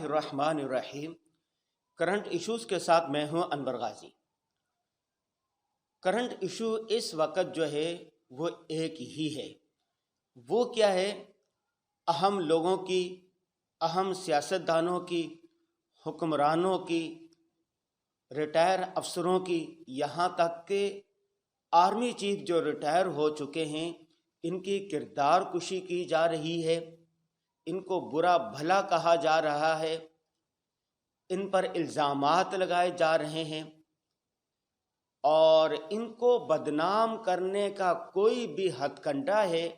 الرحمن الرحیم۔ Current issues کے ساتھ میں ہوں انور غازی۔ کرنٹ ایشو اس وقت جو ہے وہ ایک ہی ہے۔ وہ کیا ہے؟ اہم لوگوں کی، اہم سیاستدانوں کی، حکمرانوں کی، ریٹائر افسروں کی، یہاں تک کہ آرمی چیف جو ریٹائر ہو چکے ہیں ان کی کردار کشی کی جا رہی ہے، ان کو برا بھلا کہا جا رہا ہے، ان پر الزامات لگائے جا رہے ہیں، اور ان کو بدنام کرنے کا کوئی بھی ہتھ کنڈا ہے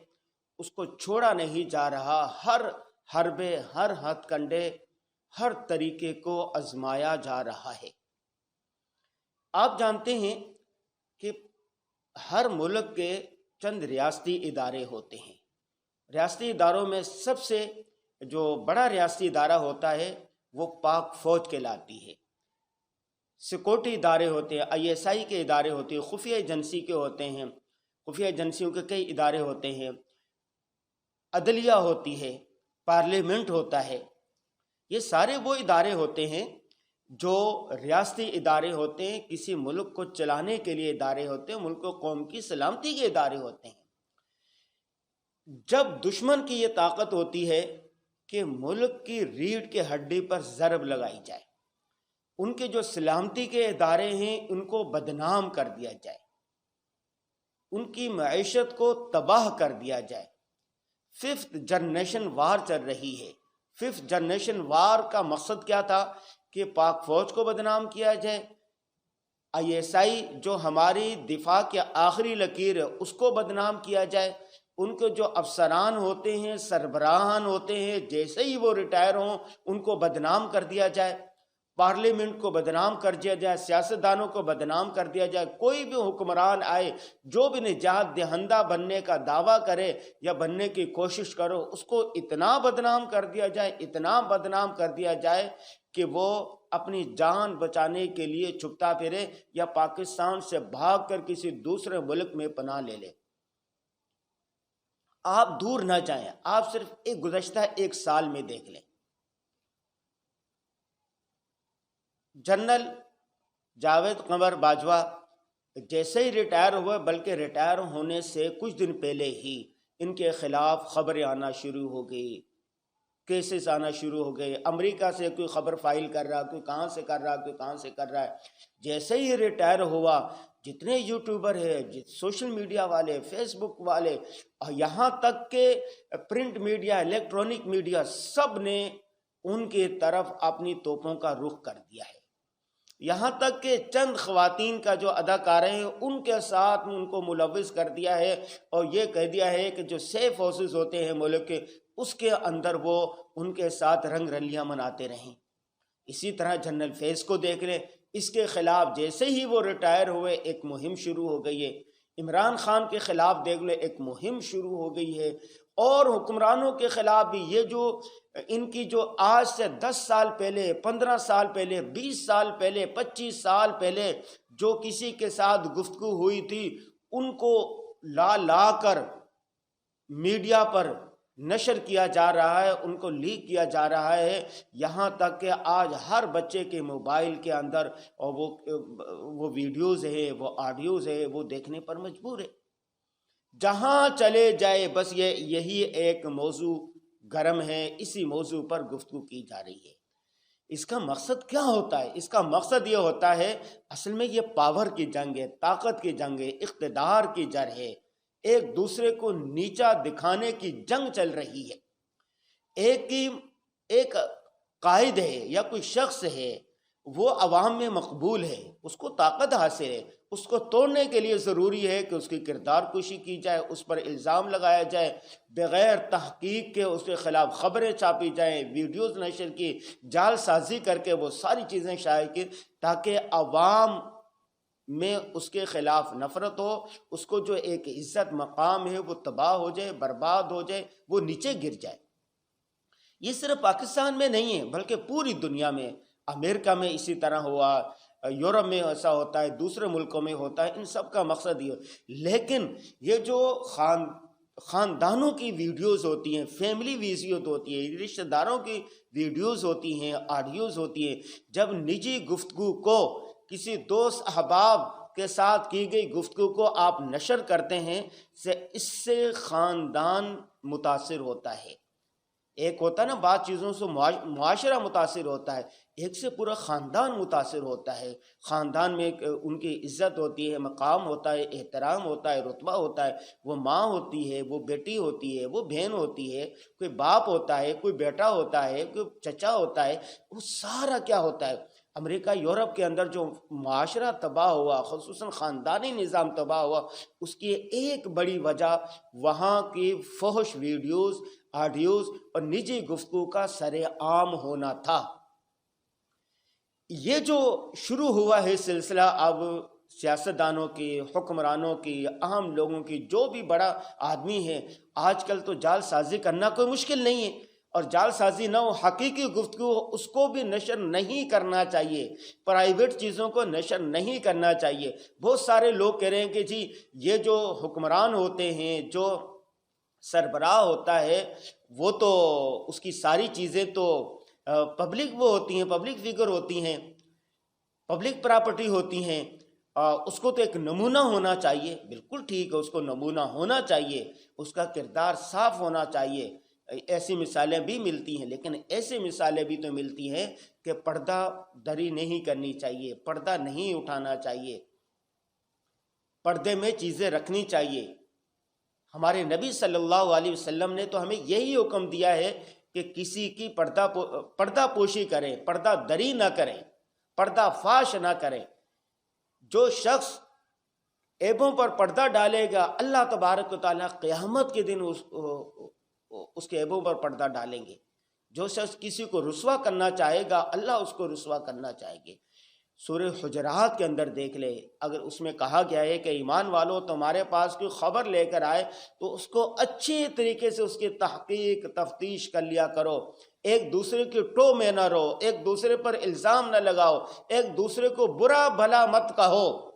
اس کو چھوڑا نہیں جا رہا۔ ہر حربے، ہر ہتھ کنڈے، ہر طریقے کو آزمایا جا رہا ہے۔ آپ جانتے ہیں کہ ہر ملک کے چند ریاستی ادارے ہوتے ہیں۔ ریاستی اداروں میں سب سے جو بڑا ریاستی ادارہ ہوتا ہے وہ پاک فوج کہلاتی ہے۔ سیکورٹی ادارے ہوتے ہیں، ISI کے ادارے ہوتے ہیں، خفیہ ایجنسی کے ہوتے ہیں، خفیہ ایجنسیوں کے کئی ادارے ہوتے ہیں، عدلیہ ہوتی ہے، پارلیمنٹ ہوتا ہے۔ یہ سارے وہ ادارے ہوتے ہیں جو ریاستی ادارے ہوتے ہیں، کسی ملک کو چلانے کے لیے ادارے ہوتے ہیں، ملک و قوم کی سلامتی کے ادارے ہوتے ہیں۔ جب دشمن کی یہ طاقت ہوتی ہے کہ ملک کی ریڑھ کے ہڈی پر ضرب لگائی جائے، ان کے جو سلامتی کے ادارے ہیں ان کو بدنام کر دیا جائے، ان کی معیشت کو تباہ کر دیا جائے۔ 5th جنریشن وار چل رہی ہے۔ 5th جنریشن وار کا مقصد کیا تھا؟ کہ پاک فوج کو بدنام کیا جائے، ISI جو ہماری دفاع کے آخری لکیر ہے اس کو بدنام کیا جائے، ان کے جو افسران ہوتے ہیں، سربراہان ہوتے ہیں، جیسے ہی وہ ریٹائر ہوں ان کو بدنام کر دیا جائے، پارلیمنٹ کو بدنام کر دیا جائے، سیاستدانوں کو بدنام کر دیا جائے۔ کوئی بھی حکمران آئے جو بھی نجات دہندہ بننے کا دعویٰ کرے یا بننے کی کوشش کرو، اس کو اتنا بدنام کر دیا جائے، اتنا بدنام کر دیا جائے کہ وہ اپنی جان بچانے کے لیے چھپتا پھرے یا پاکستان سے بھاگ کر کسی دوسرے ملک میں پناہ لے لے۔ آپ دور نہ جائیں، آپ صرف گزشتہ 1 سال میں دیکھ لیں۔ جنرل جاوید قمر باجوہ جیسے ہی ریٹائر ہوئے، بلکہ ریٹائر ہونے سے کچھ دن پہلے ہی ان کے خلاف خبریں آنا شروع ہو گئی، کیسز آنا شروع ہو گئے۔ امریکہ سے کوئی خبر فائل کر رہا، کوئی کہاں سے کر رہا، کوئی کہاں سے کر رہا ہے۔ جیسے ہی ریٹائر ہوا، جتنے یوٹیوبر ہیں، سوشل میڈیا والے، فیس بک والے، یہاں تک کہ پرنٹ میڈیا، الیکٹرانک میڈیا، سب نے ان کی طرف اپنی توپوں کا رخ کر دیا ہے۔ یہاں تک کہ چند خواتین کا جو اداکارہ ہیں ان کے ساتھ ان کو ملوث کر دیا ہے، اور یہ کہہ دیا ہے کہ جو سیف ہاؤسز ہوتے ہیں ملک کے، اس کے اندر وہ ان کے ساتھ رنگ رلیاں مناتے رہیں۔ اسی طرح جنرل فیض کو دیکھ لیں، اس کے خلاف جیسے ہی وہ ریٹائر ہوئے ایک مہم شروع ہو گئی ہے۔ عمران خان کے خلاف دیکھ لیں، ایک مہم شروع ہو گئی ہے، اور حکمرانوں کے خلاف بھی۔ یہ جو ان کی جو آج سے 10 سال پہلے، 15 سال پہلے، 20 سال پہلے، 25 سال پہلے جو کسی کے ساتھ گفتگو ہوئی تھی ان کو لا لا کر میڈیا پر نشر کیا جا رہا ہے، ان کو لیک کیا جا رہا ہے، یہاں تک کہ آج ہر بچے کے موبائل کے اندر اور وہ ویڈیوز ہیں، وہ آڈیوز ہیں، وہ دیکھنے پر مجبور ہے۔ جہاں چلے جائے بس یہی ایک موضوع گرم ہے، اسی موضوع پر گفتگو کی جا رہی ہے۔ اس کا مقصد کیا ہوتا ہے؟ اس کا مقصد یہ ہوتا ہے، اصل میں یہ پاور کی جنگ ہے، طاقت کی جنگ ہے، اقتدار کی جنگ ہے، ایک دوسرے کو نیچا دکھانے کی جنگ چل رہی ہے۔ ایک قائد ہے یا کوئی شخص ہے، وہ عوام میں مقبول ہے، اس کو طاقت حاصل ہے، اس کو توڑنے کے لیے ضروری ہے کہ اس کی کردار کشی کی جائے، اس پر الزام لگایا جائے، بغیر تحقیق کے اس کے خلاف خبریں چھاپی جائیں، ویڈیوز نشر کی، جال سازی کر کے وہ ساری چیزیں شائع کی، تاکہ عوام میں اس کے خلاف نفرت ہو، اس کو جو ایک عزت مقام ہے وہ تباہ ہو جائے، برباد ہو جائے، وہ نیچے گر جائے۔ یہ صرف پاکستان میں نہیں ہے بلکہ پوری دنیا میں، امریکہ میں اسی طرح ہوا، یورپ میں ایسا ہوتا ہے، دوسرے ملکوں میں ہوتا ہے، ان سب کا مقصد یہ ہے۔ لیکن یہ جو خاندانوں کی ویڈیوز ہوتی ہیں، فیملی ویڈیوز ہوتی ہیں، رشتہ داروں کی ویڈیوز ہوتی ہیں، آڈیوز ہوتی ہیں. جب نجی گفتگو کو کسی دوست احباب کے ساتھ کی گئی گفتگو کو آپ نشر کرتے ہیں اس سے خاندان متاثر ہوتا ہے. ایک ہوتا ہے نا بعض چیزوں سے معاشرہ متاثر ہوتا ہے، ایک سے پورا خاندان متاثر ہوتا ہے. خاندان میں ان کی عزت ہوتی ہے، مقام ہوتا ہے، احترام ہوتا ہے، رتبہ ہوتا ہے. وہ ماں ہوتی ہے، وہ بیٹی ہوتی ہے، وہ بہن ہوتی ہے، کوئی باپ ہوتا ہے، کوئی بیٹا ہوتا ہے، کوئی چچا ہوتا ہے. وہ سارا کیا ہوتا ہے. امریکہ یورپ کے اندر جو معاشرہ تباہ ہوا، خصوصاً خاندانی نظام تباہ ہوا، اس کی ایک بڑی وجہ وہاں کی فحش ویڈیوز، آڈیوز اور نجی گفتگو کا سر عام ہونا تھا. یہ جو شروع ہوا ہے سلسلہ، اب سیاستدانوں کی، حکمرانوں کی، اہم لوگوں کی، جو بھی بڑا آدمی ہے، آج کل تو جال سازی کرنا کوئی مشکل نہیں ہے. اور جال سازی نہ ہو، حقیقی گفتگو اس کو بھی نشر نہیں کرنا چاہیے، پرائیویٹ چیزوں کو نشر نہیں کرنا چاہیے. بہت سارے لوگ کہہ رہے ہیں کہ جی یہ جو حکمران ہوتے ہیں، جو سربراہ ہوتا ہے، وہ تو اس کی ساری چیزیں تو پبلک وہ ہوتی ہیں، پبلک فگر ہوتی ہیں، پبلک پراپرٹی ہوتی ہیں، اس کو تو ایک نمونہ ہونا چاہیے. بالکل ٹھیک ہے، اس کو نمونہ ہونا چاہیے، اس کا کردار صاف ہونا چاہیے. ایسی مثالیں بھی ملتی ہیں، لیکن ایسی مثالیں بھی تو ملتی ہیں کہ پردہ دری نہیں کرنی چاہیے، پردہ نہیں اٹھانا چاہیے، پردے میں چیزیں رکھنی چاہیے. ہمارے نبی صلی اللہ علیہ وسلم نے تو ہمیں یہی حکم دیا ہے کہ کسی کی پردہ پوشی کریں، پردہ دری نہ کریں، پردہ فاش نہ کریں. جو شخص عیبوں پر پردہ ڈالے گا، اللہ تبارک و تعالیٰ قیامت کے دن اس کے عیبوں پر پردہ ڈالیں گے. جو شخص کسی کو رسوا کرنا چاہے گا، اللہ اس کو رسوا کرنا چاہے گے. سورہ حجرات کے اندر دیکھ لے، اگر اس میں کہا گیا ہے کہ ایمان والو تمہارے پاس کوئی خبر لے کر آئے تو اس کو اچھی طریقے سے اس کی تحقیق تفتیش کر لیا کرو. ایک دوسرے کی ٹو میں نہ رہو، ایک دوسرے پر الزام نہ لگاؤ، ایک دوسرے کو برا بھلا مت کہو.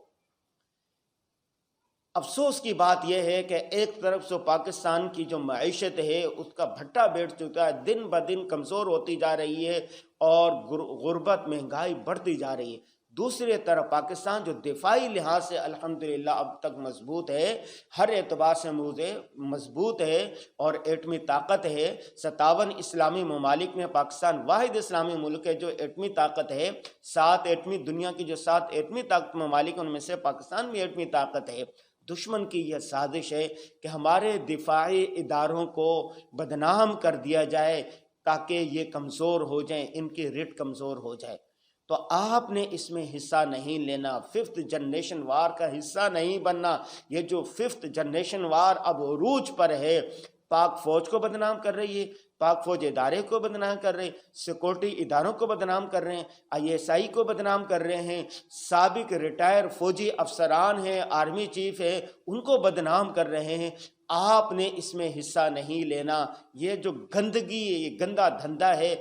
افسوس کی بات یہ ہے کہ ایک طرف سے پاکستان کی جو معیشت ہے اس کا بھٹا بیٹھ چکا ہے، دن بدن کمزور ہوتی جا رہی ہے اور غربت، مہنگائی بڑھتی جا رہی ہے. دوسری طرف پاکستان جو دفاعی لحاظ سے الحمدللہ اب تک مضبوط ہے، ہر اعتبار سے مضبوط ہے اور ایٹمی طاقت ہے. 57 اسلامی ممالک میں پاکستان واحد اسلامی ملک ہے جو ایٹمی طاقت ہے. 7 دنیا کی جو 7 ایٹمی طاقت ممالک ان میں سے پاکستان بھی ایٹمی طاقت ہے. دشمن کی یہ سازش ہے کہ ہمارے دفاعی اداروں کو بدنام کر دیا جائے تاکہ یہ کمزور ہو جائیں، ان کی ریٹ کمزور ہو جائے. تو آپ نے اس میں حصہ نہیں لینا، 5th جنریشن وار کا حصہ نہیں بننا. یہ جو 5th جنریشن وار اب عروج پر ہے، پاک فوج کو بدنام کر رہی ہے، پاک فوج ادارے کو بدنام کر رہے ہیں، سیکورٹی اداروں کو بدنام کر رہے ہیں، ISI کو بدنام کر رہے ہیں، سابق ریٹائر فوجی افسران ہیں، آرمی چیف ہیں، ان کو بدنام کر رہے ہیں. آپ نے اس میں حصہ نہیں لینا. یہ جو گندگی، یہ گندا دھندا ہے،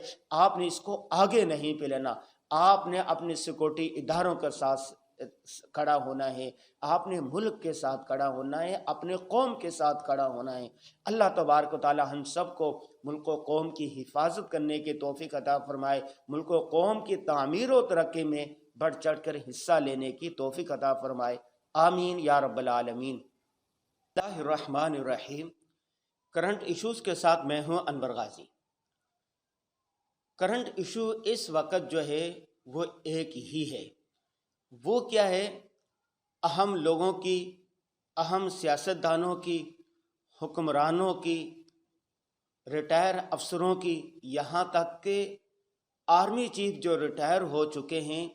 آپ نے اس کو آگے نہیں پہ لینا. آپ نے اپنے سیکورٹی اداروں کے ساتھ کھڑا ہونا ہے، آپ نے ملک کے ساتھ کھڑا ہونا ہے، اپنے قوم کے ساتھ کھڑا ہونا ہے. اللہ تبارک و تعالی ہم سب کو ملک و قوم کی حفاظت کرنے کی توفیق عطا فرمائے، ملک و قوم کی تعمیر و ترقی میں بڑھ چڑھ کر حصہ لینے کی توفیق عطا فرمائے. آمین یا رب العالمین. اللہ الرحمن الرحیم. کرنٹ ایشوز کے ساتھ میں ہوں انور غازی. کرنٹ ایشو اس وقت جو ہے وہ ایک ہی ہے. وہ کیا ہے؟ اہم لوگوں کی، اہم سیاستدانوں کی، حکمرانوں کی، ریٹائر افسروں کی، یہاں تک کہ آرمی چیف جو ریٹائر ہو چکے ہیں،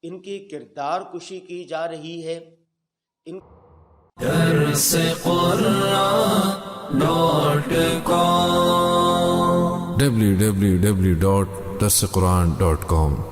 ان کی کردار کشی کی جا رہی ہے. www.darsequran.com